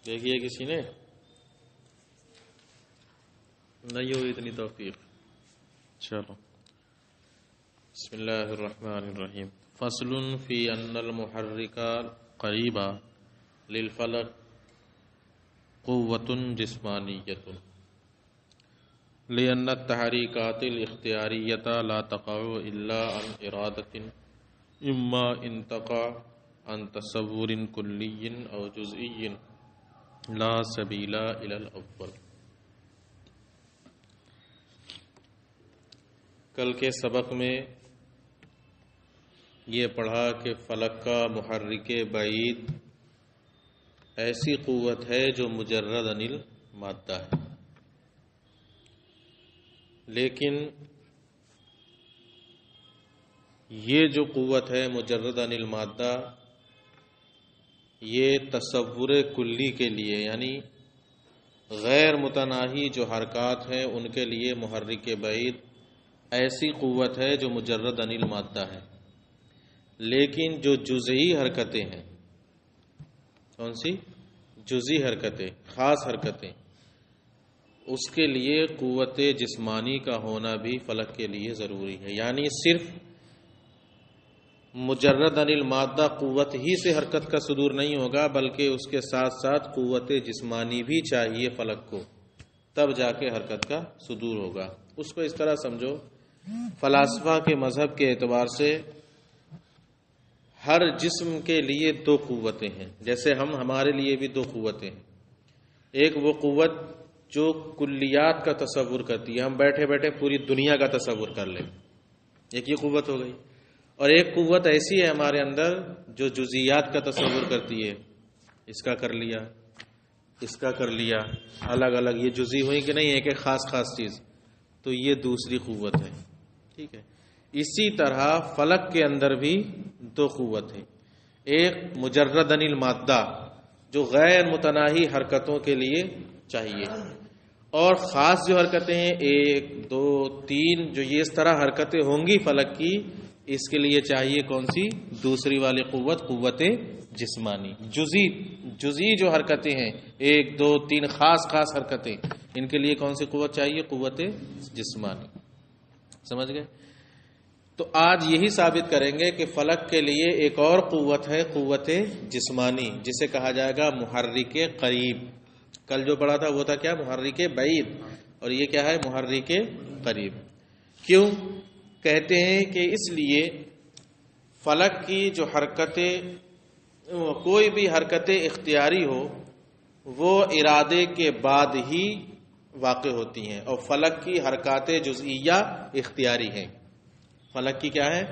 دیکھیے کسی نے نہیں ہوئی اتنی توفیق. چلو بسم اللہ الرحمن الرحیم. فصل فی ان المحرک قریبا للفلک قوۃ جسمانیۃ لأن التحریکات الاختیاریۃ لا تقع الا عن ارادۃ اما ان تقع عن تصور کلی او جزئی لا سبیل الی الاول. کل کے سبق میں یہ پڑھا کہ فلک کا محرک بعید ایسی قوت ہے جو مجرد عن المادہ ہے، لیکن یہ جو قوت ہے مجرد عن المادہ یہ تصور کلی کے لیے یعنی غیر متناہی جو حرکات ہیں ان کے لیے محرک بعید ایسی قوت ہے جو مجرد عن المادہ ہے، لیکن جو جزئی حرکتیں ہیں، کون سی جزئی حرکتیں، خاص حرکتیں، اس کے لیے قوت جسمانی کا ہونا بھی فلک کے لیے ضروری ہے. یعنی صرف مجرد عن المادہ قوت ہی سے حرکت کا صدور نہیں ہوگا، بلکہ اس کے ساتھ ساتھ قوت جسمانی بھی چاہیے فلک کو، تب جا کے حرکت کا صدور ہوگا. اس کو اس طرح سمجھو، فلاسفہ کے مذہب کے اعتبار سے ہر جسم کے لیے دو قوتیں ہیں، جیسے ہمارے لیے بھی دو قوتیں ہیں. ایک وہ قوت جو کلیات کا تصور کرتی ہے، ہم بیٹھے بیٹھے پوری دنیا کا تصور کر لیں، ایک یہ قوت ہو گئی. اور ایک قوت ایسی ہے ہمارے اندر جو جزیات کا تصور کرتی ہے، اس کا کر لیا، اس کا کر لیا، الگ الگ یہ جزی ہوئی کہ نہیں، ایک خاص خاص چیز، تو یہ دوسری قوت ہے. ٹھیک ہے. اسی طرح فلک کے اندر بھی دو قوت ہے، ایک مجرد عن المادہ جو غیر متناہی حرکتوں کے لیے چاہیے، اور خاص جو حرکتیں ہیں 1 2 3 جو یہ اس طرح حرکتیں ہوں گی فلک کی، اس کے لیے چاہیے کون سی دوسری والی قوت، قوت جسمانی. جزئی جو حرکتیں ہیں 1 2 3 خاص خاص حرکتیں، ان کے لیے کون سی قوت چاہیے، قوت جسمانی. سمجھ گئے؟ تو آج یہی ثابت کریں گے کہ فلک کے لیے ایک اور قوت ہے، قوت جسمانی، جسے کہا جائے گا محرک قریب. کل جو پڑھا تھا وہ تھا کیا، محرک بعید، اور یہ کیا ہے، محرک قریب. کیوں کہتے ہیں کہ اس لیے فلک کی جو حرکتیں، کوئی بھی حرکت اختیاری ہو وہ ارادے کے بعد ہی واقع ہوتی ہیں، اور فلک کی حرکات جزئیہ اختیاری ہیں. فلک کی کیا ہے،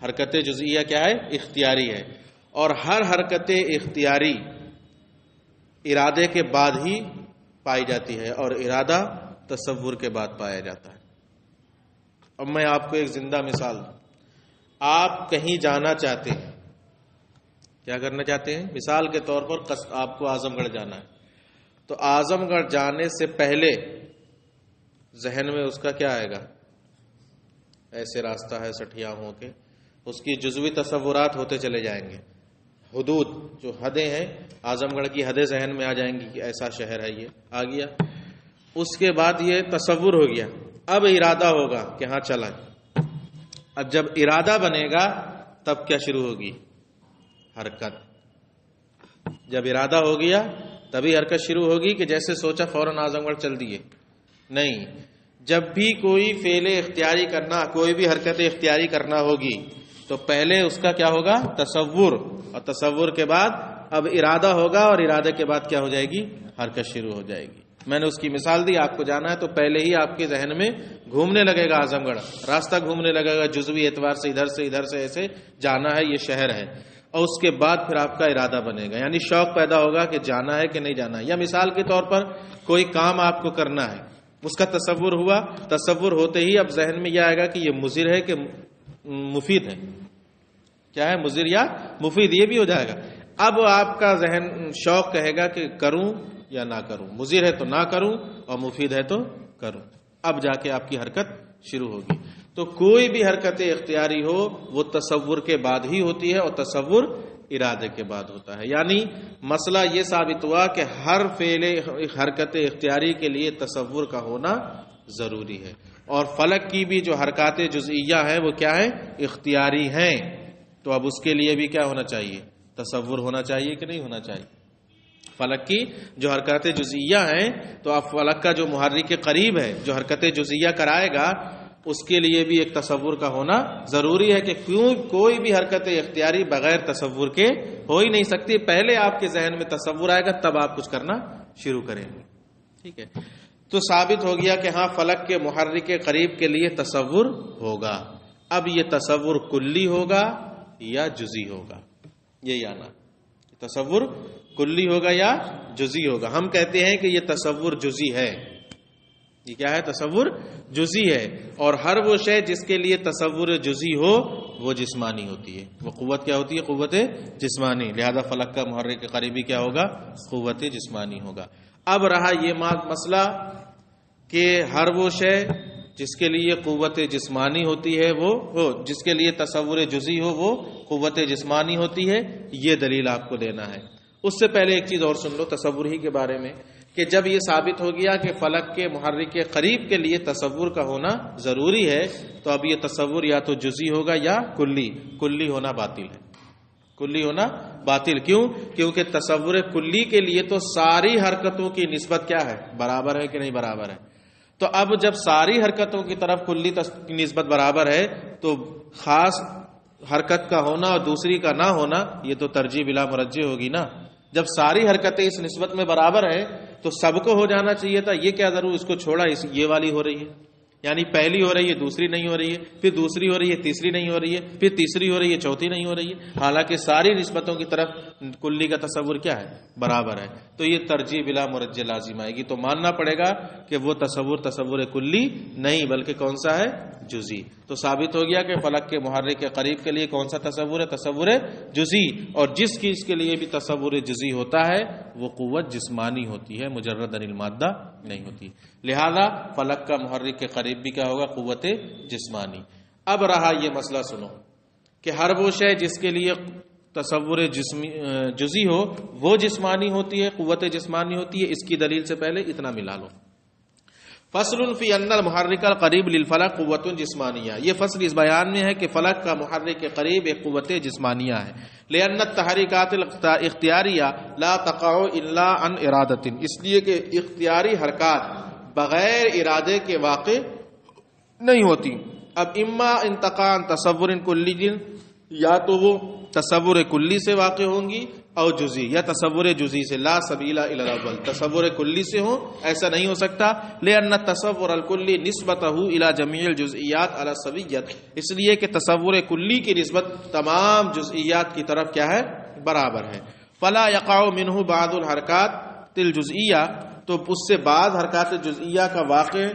حرکت جزئیہ کیا ہے، اختیاری ہے، اور ہر حرکت اختیاری ارادے کے بعد ہی پائی جاتی ہے، اور ارادہ تصور کے بعد پایا جاتا ہے. اب میں آپ کو ایک زندہ مثال دوں. آپ کہیں جانا چاہتے ہیں، کیا کرنا چاہتے ہیں، مثال کے طور پر آپ کو اعظم گڑھ جانا ہے، تو اعظم گڑھ جانے سے پہلے ذہن میں اس کا کیا آئے گا، ایسے راستہ ہے سٹھیا ہو کے، اس کی جزوی تصورات ہوتے چلے جائیں گے، حدود جو حدیں ہیں اعظم گڑھ کی حدیں ذہن میں آ جائیں گی کہ ایسا شہر ہے، یہ آ گیا. اس کے بعد یہ تصور ہو گیا، اب ارادہ ہوگا کہ ہاں چلا. اب جب ارادہ بنے گا تب کیا شروع ہوگی، حرکت. جب ارادہ ہو گیا تبھی حرکت شروع ہوگی، کہ جیسے سوچا فوراً اعظم گڑھ چل دیے، نہیں. جب بھی کوئی فعل اختیاری کرنا، کوئی بھی حرکت اختیاری کرنا ہوگی تو پہلے اس کا کیا ہوگا، تصور، اور تصور کے بعد اب ارادہ ہوگا، اور ارادے کے بعد کیا ہو جائے گی، حرکت شروع ہو جائے گی. میں نے اس کی مثال دی، آپ کو جانا ہے تو پہلے ہی آپ کے ذہن میں گھومنے لگے گا اعظم گڑھ، راستہ گھومنے لگے گا جزوی اعتبار سے، ادھر سے ایسے جانا ہے، یہ شہر ہے. اور اس کے بعد پھر آپ کا ارادہ بنے گا، یعنی شوق پیدا ہوگا کہ جانا ہے کہ نہیں جانا ہے. یا مثال کے طور پر کوئی کام آپ کو کرنا ہے، اس کا تصور ہوا، تصور ہوتے ہی اب ذہن میں یہ آئے گا کہ یہ مضر ہے کہ مفید ہے، کیا ہے، مضر یا مفید، یہ بھی ہو جائے گا. اب آپ کا ذہن شوق کہے گا کہ کروں یا نہ کروں، مضر ہے تو نہ کروں اور مفید ہے تو کروں. اب جا کے آپ کی حرکت شروع ہوگی. تو کوئی بھی حرکت اختیاری ہو وہ تصور کے بعد ہی ہوتی ہے، اور تصور ارادے کے بعد ہوتا ہے. یعنی مسئلہ یہ ثابت ہوا کہ ہر فعل حرکت اختیاری کے لیے تصور کا ہونا ضروری ہے، اور فلک کی بھی جو حرکات جزئیہ ہیں وہ کیا ہیں؟ اختیاری ہیں. تو اب اس کے لیے بھی کیا ہونا چاہیے؟ تصور ہونا چاہیے کہ نہیں ہونا چاہیے؟ فلک کی جو حرکات جزئیہ ہیں، تو اب فلک کا جو محرک کے قریب ہے جو حرکت جزئیہ کرائے گا، اس کے لیے بھی ایک تصور کا ہونا ضروری ہے کہ کیوں کوئی بھی حرکت اختیاری بغیر تصور کے ہو ہی نہیں سکتی. پہلے آپ کے ذہن میں تصور آئے گا تب آپ کچھ کرنا شروع کریں گے. ٹھیک ہے، تو ثابت ہو گیا کہ ہاں فلک کے محرک کے قریب کے لیے تصور ہوگا. اب یہ تصور کلی ہوگا یا جزئی ہوگا، یہی آنا. تصور کلی ہوگا یا جزئی ہوگا. ہم کہتے ہیں کہ یہ تصور جزئی ہے. یہ کیا ہے؟ تصور جزئی ہے. اور ہر وہ شے جس کے لیے تصور جزئی ہو وہ جسمانی ہوتی ہے. وہ قوت کیا ہوتی ہے؟ قوت جسمانی. لہذا فلک کا محرک کے قریبی کیا ہوگا؟ قوت جسمانی ہوگا. اب رہا یہ مسئلہ کہ ہر وہ شے جس کے لیے قوت جسمانی ہوتی ہے وہ جس کے لیے تصور جزئی ہو وہ قوت جسمانی ہوتی ہے. یہ دلیل آپ کو دینا ہے. اس سے پہلے ایک چیز اور سن لو تصور ہی کے بارے میں، کہ جب یہ ثابت ہو گیا کہ فلک کے محرک کے قریب کے لیے تصور کا ہونا ضروری ہے، تو اب یہ تصور یا تو جزئی ہوگا یا کلی ہونا باطل ہے. کلی ہونا باطل. کیوں؟ کیونکہ تصور کلی کے لیے تو ساری حرکتوں کی نسبت کیا ہے؟ برابر ہے کہ نہیں برابر ہے؟ تو اب جب ساری حرکتوں کی طرف کلی کی نسبت برابر ہے تو خاص حرکت کا ہونا اور دوسری کا نہ ہونا یہ تو ترجیح بلا مرجح ہوگی نا. جب ساری حرکتیں اس نسبت میں برابر ہے تو سب کو ہو جانا چاہیے تھا. یہ کیا ضرور اس کو چھوڑا، یہ والی ہو رہی ہے، یعنی پہلی ہو رہی ہے دوسری نہیں ہو رہی ہے، پھر دوسری ہو رہی ہے تیسری نہیں ہو رہی ہے، پھر تیسری ہو رہی ہے چوتھی نہیں ہو رہی ہے. حالانکہ ساری نسبتوں کی طرف کلی کا تصور کیا ہے؟ برابر ہے. تو یہ ترجیح بلا مرجح لازم آئے گی. تو ماننا پڑے گا کہ وہ تصور کلی نہیں بلکہ کون سا ہے؟ جزئی. تو ثابت ہو گیا کہ فلک کے محرک کے قریب کے لیے کون سا تصور ہے؟ تصور جزئی. اور جس چیز کے لیے بھی تصور جزئی ہوتا ہے وہ قوت جسمانی ہوتی ہے، مجرد عن المادہ نہیں ہوتی. لہذا فلک کا محرک کے قریب بھی کیا ہوگا؟ قوت جسمانی. اب رہا یہ مسئلہ سنو کہ ہر وہ شے جس کے لیے تصور جزئی ہو وہ جسمانی ہوتی ہے، قوت جسمانی ہوتی ہے. اس کی دلیل سے پہلے اتنا ملا لو. فصل فی ان المحرک القریب للفلک قوت جسمانیہ. یہ فصل اس بیان میں ہے کہ فلک کا محرک کے قریب ایک قوت جسمانیہ ہے. لأن التحریکات الاختیاریہ لا تقع الا عن ارادۃ. اس لیے کہ اختیاری حرکات بغیر ارادے کے واقع نہیں ہوتی. اب اما انتقاء عن تصور کلی، یا تو وہ تصور کلی سے واقع ہوں گی او جزئی، یا تصور جزئی سے. لا سبیل الی الاول. تصور کلی سے ہو ایسا نہیں ہو سکتا. لأن التصور الکلی نسبتہ الی جمیع الجزئیات علی السویۃ. اس لیے کہ تصور کلی کی نسبت تمام جزئیات کی طرف کیا ہے؟ برابر ہے. فلا یقع منہ بعض الحرکات الجزئیہ. تو اس سے بعض حرکات جزئیہ کا واقع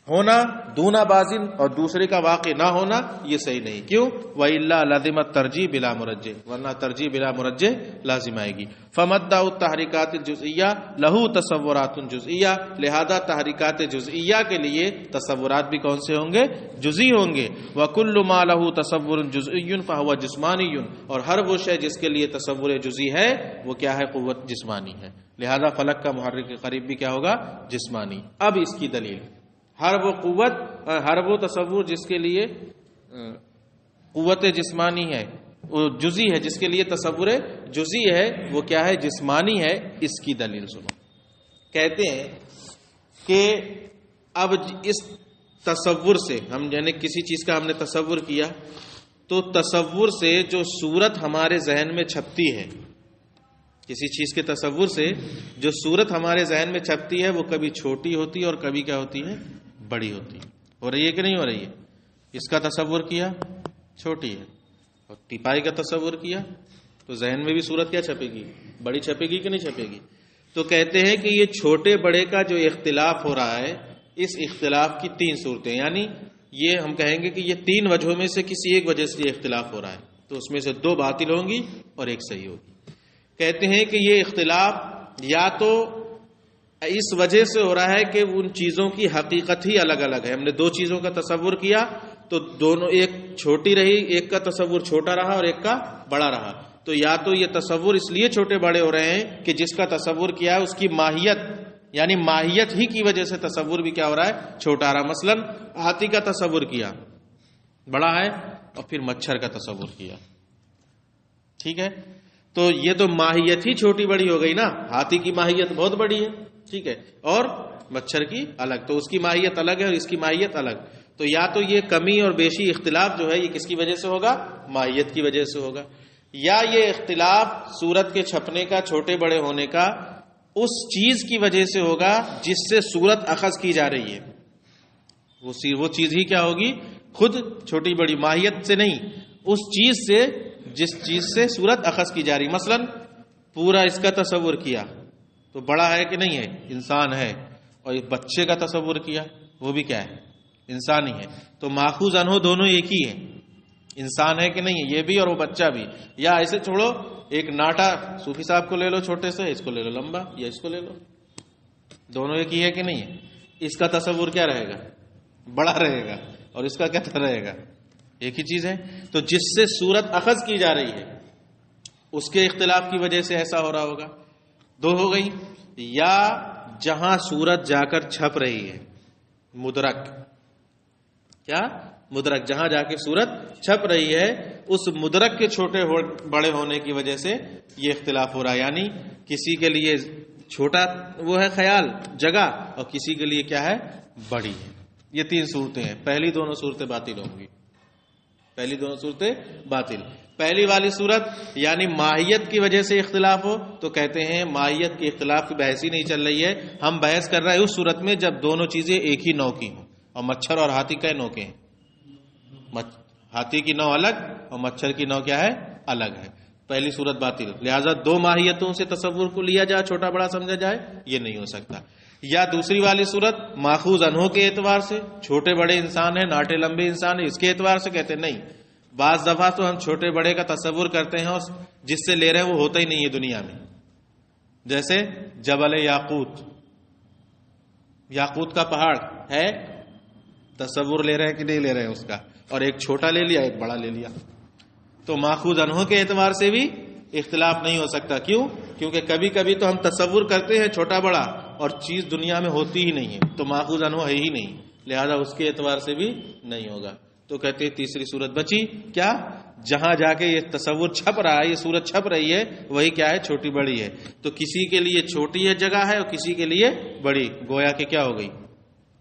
ہونا دونا بازن اور دوسرے کا واقع نہ ہونا یہ صحیح نہیں. کیوں؟ وَإِلَّا لَازِمَ التَّرْجِیحُ بِلَا مُرَجَّحٍ. ورنہ ترجیح بلا مرجح لازم آئے گی. فَمَدَّعُ التَّحْرِیکَاتِ الْجُزْئِیَّہ لَهُ تَصَوُّرَاتٌ جُزْئِیَّہ. لہذا تحریکات جزئیہ کے لیے تصورات بھی کون سے ہوں گے؟ جزئی ہوں گے. وَكُلُّ مَا لَهُ تَصَوُّرٌ جُزْئِیٌّ فَهُوَ جِسْمَانِیٌّ. اور ہر وہ شے جس کے لیے تصور جزئی ہے وہ کیا ہے؟ قوت جسمانی ہے. لہذا فلک کا محرک کے قریب بھی کیا ہوگا؟ جسمانی. اب اس کی دلیل ہر وہ قوت، ہر وہ تصور جس کے لیے قوت جسمانی ہے وہ جزئی ہے، جس کے لیے تصور جزئی ہے وہ کیا ہے؟ جسمانی ہے. اس کی دلیل سنو. کہتے ہیں کہ اب اس تصور سے ہم یعنی کسی چیز کا ہم نے تصور کیا تو تصور سے جو صورت ہمارے ذہن میں چھپتی ہے، کسی چیز کے تصور سے جو صورت ہمارے ذہن میں چھپتی ہے وہ کبھی چھوٹی ہوتی ہے اور کبھی کیا ہوتی ہے؟ بڑی ہوتی ہے. ہو رہی ہے کہ نہیں ہو رہی ہے؟ اس کا تصور کیا چھوٹی ہے، اور ٹپائی کا تصور کیا تو ذہن میں بھی صورت کیا چھپے گی؟ بڑی چھپے گی کہ نہیں چھپے گی؟ تو کہتے ہیں کہ یہ چھوٹے بڑے کا جو اختلاف ہو رہا ہے، اس اختلاف کی تین صورتیں، یعنی یہ ہم کہیں گے کہ یہ تین وجہوں میں سے کسی ایک وجہ سے یہ اختلاف ہو رہا ہے. تو اس میں سے دو باطل ہوں گی اور ایک صحیح ہوگی. کہتے ہیں کہ یہ اختلاف یا تو اس وجہ سے ہو رہا ہے کہ ان چیزوں کی حقیقت ہی الگ الگ ہے. ہم نے دو چیزوں کا تصور کیا تو دونوں، ایک چھوٹی رہی، ایک کا تصور چھوٹا رہا اور ایک کا بڑا رہا. تو یا تو یہ تصور اس لیے چھوٹے بڑے ہو رہے ہیں کہ جس کا تصور کیا ہے اس کی ماہیت، یعنی ماہیت ہی کی وجہ سے تصور بھی کیا ہو رہا ہے، چھوٹا آ رہا ہے۔ مثلا ہاتھی کا تصور کیا بڑا ہے، اور پھر مچھر کا تصور کیا، ٹھیک ہے، تو یہ تو ماہیت ہی چھوٹی بڑی ہو گئی نا، ہاتھی کی ماہیت بہت بڑی ہے، ٹھیک ہے، اور مچھر کی الگ، تو اس کی ماہیت الگ ہے اور اس کی ماہیت الگ۔ تو یا تو یہ کمی اور بیشی اختلاف جو ہے یہ کس کی وجہ سے ہوگا، ماہیت کی وجہ سے ہوگا، یا یہ اختلاف صورت کے چھپنے کا، چھوٹے بڑے ہونے کا اس چیز کی وجہ سے ہوگا جس سے صورت اخذ کی جا رہی ہے، وہ چیز ہی کیا ہوگی، خود چھوٹی بڑی، ماہیت سے نہیں، اس چیز سے جس چیز سے صورت اخذ کی جا رہی۔ مثلا پورا اس کا تصور کیا تو بڑا ہے کہ نہیں ہے، انسان ہے، اور ایک بچے کا تصور کیا وہ بھی کیا ہے، انسان ہی ہے، تو ماخوذ عنہ دونوں ایک ہی ہیں، انسان ہے کہ نہیں ہے، یہ بھی اور وہ بچہ بھی۔ یا ایسے چھوڑو، ایک ناٹا صوفی صاحب کو لے لو چھوٹے سے، اس کو لے لو لمبا، یا اس کو لے لو، دونوں ایک ہی ہے کہ نہیں ہے، اس کا تصور کیا رہے گا، بڑا رہے گا، اور اس کا کیا رہے گا، ایک ہی چیز ہے۔ تو جس سے صورت اخذ کی جا رہی ہے اس کے اختلاف کی وجہ سے ایسا ہو رہا ہوگا، دو ہو گئی۔ یا جہاں صورت جا کر چھپ رہی ہے، مدرک، کیا مدرک، جہاں جا کے صورت چھپ رہی ہے اس مدرک کے چھوٹے بڑے ہونے کی وجہ سے یہ اختلاف ہو رہا ہے، یعنی کسی کے لیے چھوٹا وہ ہے خیال جگہ، اور کسی کے لیے کیا ہے، بڑی ہے۔ یہ تین صورتیں ہیں، پہلی دونوں صورتیں باطل ہوں گی، پہلی دونوں صورتیں باطل۔ پہلی والی صورت یعنی ماہیت کی وجہ سے اختلاف ہو تو کہتے ہیں ماہیت کے اختلاف کی بحث ہی نہیں چل رہی ہے، ہم بحث کر رہے ہیں اس صورت میں جب دونوں چیزیں ایک ہی نوع کی ہوں، اور مچھر اور ہاتھی کا نوع کے ہیں، ہاتھی کی نوع الگ اور مچھر کی نوع کیا ہے، الگ ہے، پہلی صورت باطل۔ لہذا دو ماہیتوں سے تصور کو لیا جائے، چھوٹا بڑا سمجھا جائے، یہ نہیں ہو سکتا۔ یا دوسری والی صورت ماخوذ عنہ کے اعتبار سے، چھوٹے بڑے انسان ہیں، ناٹے لمبے انسان ہیں، اس کے اعتبار سے کہتے ہیں نہیں، بعض دفعہ تو ہم چھوٹے بڑے کا تصور کرتے ہیں اور جس سے لے رہے ہیں وہ ہوتا ہی نہیں ہے دنیا میں، جیسے جبل یاقوت، یاقوت کا پہاڑ ہے، تصور لے رہے ہیں کہ نہیں لے رہے ہیں اس کا، اور ایک چھوٹا لے لیا ایک بڑا لے لیا، تو ماخوذ عنہ کے اعتبار سے بھی اختلاف نہیں ہو سکتا۔ کیوں؟ کیونکہ کبھی کبھی تو ہم تصور کرتے ہیں چھوٹا بڑا اور چیز دنیا میں ہوتی ہی نہیں ہے، تو ماخوذ عنہ ہے ہی نہیں، لہذا اس کے اعتبار سے بھی نہیں ہوگا۔ تو کہتے ہیں تیسری صورت بچی کیا، جہاں جا کے یہ تصور چھپ رہا ہے، یہ صورت چھپ رہی ہے، وہی کیا ہے، چھوٹی بڑی ہے، تو کسی کے لیے چھوٹی ہے جگہ ہے اور کسی کے لیے بڑی، گویا کہ کیا ہو گئی،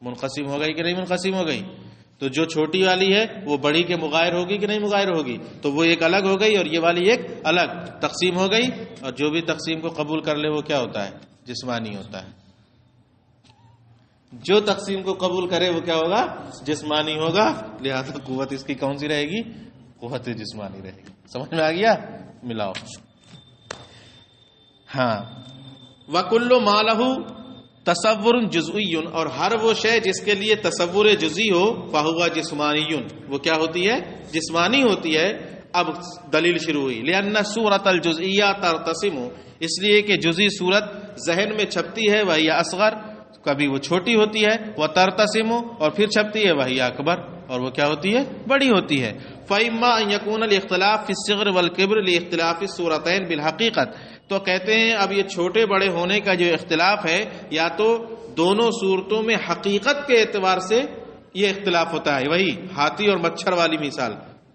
منقسم ہو گئی کہ نہیں منقسم ہو گئی۔ تو جو چھوٹی والی ہے وہ بڑی کے مغائر ہوگی کہ نہیں مغائر ہوگی، تو وہ ایک الگ ہو گئی اور یہ والی ایک الگ تقسیم ہو گئی، اور جو بھی تقسیم کو قبول کر لے وہ کیا ہوتا ہے، جسمانی ہوتا ہے، جو تقسیم کو قبول کرے وہ کیا ہوگا، جسمانی ہوگا، لہذا قوت اس کی کون سی رہے گی، قوت جسمانی رہے گی۔ سمجھ میں آ گیا، ملاؤ۔ ہاں، وَكُلُّ مَا لَهُ تصور جزئی، اور ہر وہ شے جس کے لیے تصور جزئی ہو فہو جسمانی، وہ کیا ہوتی ہے، جسمانی ہوتی ہے۔ اب دلیل شروع ہوئی، لأن صورت الجزئیہ ترتسم، اس لیے کہ جزئی صورت ذہن میں چھپتی ہے، وہی اصغر، کبھی وہ چھوٹی ہوتی ہے، وہ ترتسم، اور پھر چھپتی ہے، وہی اکبر، اور وہ کیا ہوتی ہے، بڑی ہوتی ہے۔ فإما أن يكون الاختلاف في الصغر والكبر لاختلاف الصورتين بالحقیقت، تو کہتے ہیں اب یہ چھوٹے بڑے ہونے کا جو اختلاف ہے، یا تو دونوں صورتوں میں حقیقت کے اعتبار سے یہ اختلاف ہوتا ہے، وہی ہاتھی اور مچھر والی مثال،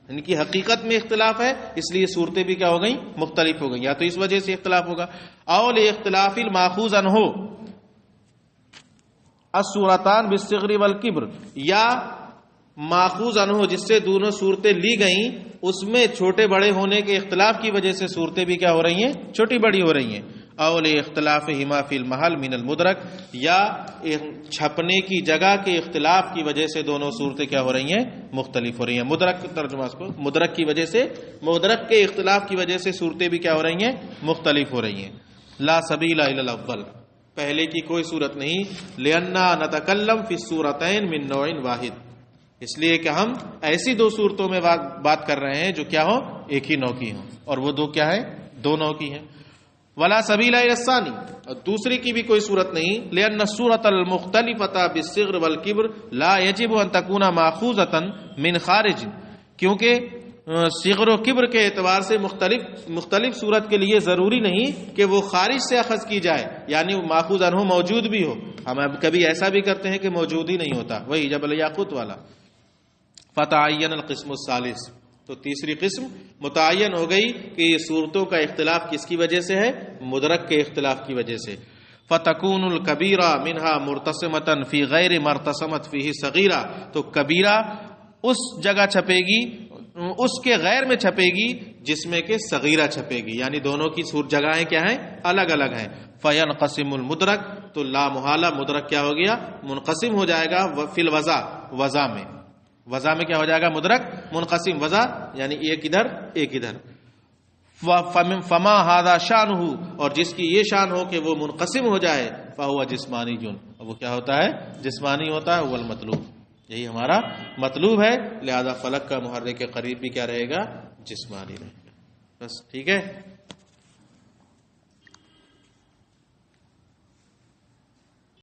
ان کی حقیقت میں اختلاف ہے اس لیے صورتیں بھی کیا ہو گئیں، مختلف ہو گئیں، یا تو اس وجہ سے اختلاف ہوگا، او لاختلاف الماخوذ عنہ الصورتان بالصغر والکبر، یا ماخوذ عنہ جس سے دونوں صورتیں لی گئیں اس میں چھوٹے بڑے ہونے کے اختلاف کی وجہ سے صورتیں بھی کیا ہو رہی ہیں، چھوٹی بڑی ہو رہی ہیں۔ او لاختلافہما فی المحل من المدرک، یا چھپنے کی جگہ کے اختلاف کی وجہ سے دونوں صورتیں کیا ہو رہی ہیں، مختلف ہو رہی ہیں۔ مدرک ترجمہ اس کو، مدرک کی وجہ سے، مدرک کے اختلاف کی وجہ سے صورتیں بھی کیا ہو رہی ہیں، مختلف ہو رہی ہیں۔ لا سبیل الی الاول، پہلے کی کوئی صورت نہیں، لأننا نتکلم فی الصورتین من نوع واحد، اس لیے کہ ہم ایسی دو صورتوں میں بات کر رہے ہیں جو کیا ہو، ایک ہی نوع کی ہوں، اور وہ دو کیا ہے، دو نوع کی ہیں۔ ولا سبیل الی الثانی، اور دوسری کی بھی کوئی صورت نہیں، لأن الصورۃ المختلفۃ بالصغر والکبر لا یجب ان تکون ماخوذۃ من خارج، کیونکہ صغر و کبر کے اعتبار سے مختلف صورت کے لیے ضروری نہیں کہ وہ خارج سے اخذ کی جائے، یعنی ماخوذ عنہ موجود بھی ہو. ہم اب کبھی ایسا بھی کرتے ہیں کہ موجود ہی نہیں ہوتا، وہی جبل یاقوت والا. فتعین القسم الثالث، تو تیسری قسم متعین ہو گئی کہ یہ صورتوں کا اختلاف کس کی وجہ سے ہے؟ مدرک کے اختلاف کی وجہ سے. فتکون الکبیرہ منہا مرتسمۃ فی غیر مرتسمت فیہ صغیرہ، تو کبیرہ اس جگہ چھپے گی، اس کے غیر میں چھپے گی جس میں کہ صغیرہ چھپے گی، یعنی دونوں کی جگہیں کیا ہیں؟ الگ الگ ہیں. فینقسم المدرک، تو لا محالہ مدرک کیا ہو گیا؟ منقسم ہو جائے گا. فی الوضع، وضع میں، وضع میں کیا ہو جائے گا؟ مدرک منقسم. وضع یعنی ایک ادھر ایک ادھر. فما ھذا شانہ، اور جس کی یہ شان ہو کہ وہ منقسم ہو جائے، فہو جسمانی جن، وہ کیا ہوتا ہے؟ جسمانی ہوتا ہے. وہ المطلوب، یہی ہمارا مطلوب ہے. لہذا فلک کا محرک کے قریب بھی کیا رہے گا؟ جسمانی رہے گا. بس ٹھیک ہے.